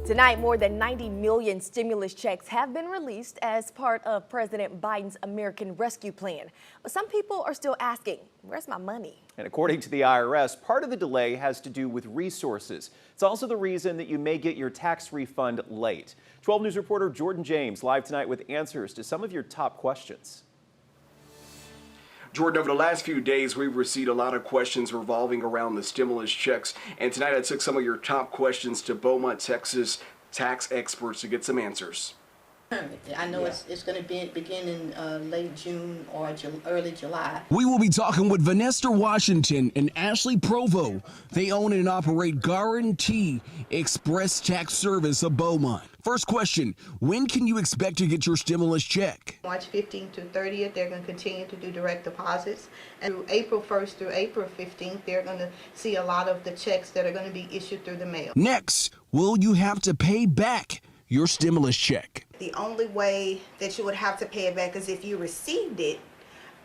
Tonight, more than 90 million stimulus checks have been released as part of President Biden's American Rescue Plan. But some people are still asking, where's my money? And according to the IRS, part of the delay has to do with resources. It's also the reason that you may get your tax refund late. 12 News reporter Jordan James live tonight with answers to some of your top questions. Jordan, over the last few days, we've received a lot of questions revolving around the stimulus checks. And tonight I took some of your top questions to Beaumont, Texas tax experts to get some answers. I know it's going to begin in late June or early July. We will be talking with Vanessa Washington and Ashley Provo. They own and operate Guarantee Express Tax Service of Beaumont. First question, when can you expect to get your stimulus check? March 15th to 30th, they're going to continue to do direct deposits. And through April 1st through April 15th, they're going to see a lot of the checks that are going to be issued through the mail. Next, will you have to pay back your stimulus check? The only way that you would have to pay it back is if you received it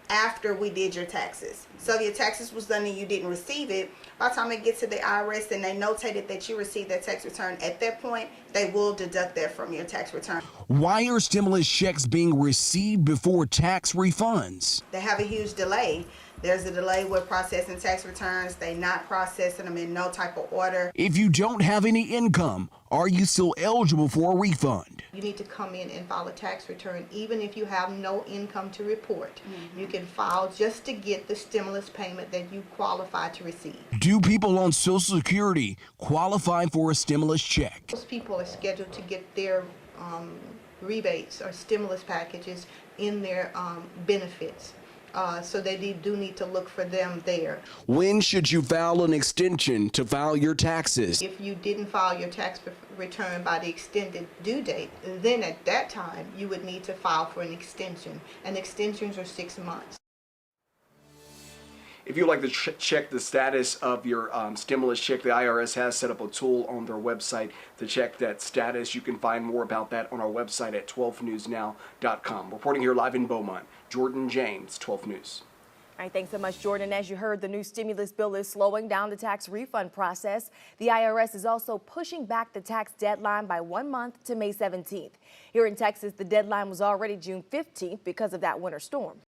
after we did your taxes. So if your taxes was done and you didn't receive it, by the time it gets to the IRS and they notated that you received that tax return, at that point, they will deduct that from your tax return. Why are stimulus checks being received before tax refunds? They have a huge delay. There's a delay with processing tax returns. They're not processing them in no type of order. If you don't have any income, are you still eligible for a refund? You need to come in and file a tax return even if you have no income to report. You can file just to get the stimulus payment that you qualify to receive. Do people on Social Security qualify for a stimulus check? Most people are scheduled to get their rebates or stimulus packages in their benefits. So they do need to look for them there. When should you file an extension to file your taxes? If you didn't file your tax return by the extended due date, then at that time you would need to file for an extension, and extensions are 6 months. If you'd like to check the status of your stimulus check, the IRS has set up a tool on their website to check that status. You can find more about that on our website at 12newsnow.com. Reporting here live in Beaumont, Jordan James, 12 News. All right, thanks so much, Jordan. As you heard, the new stimulus bill is slowing down the tax refund process. The IRS is also pushing back the tax deadline by 1 month to May 17th. Here in Texas, the deadline was already June 15th because of that winter storm.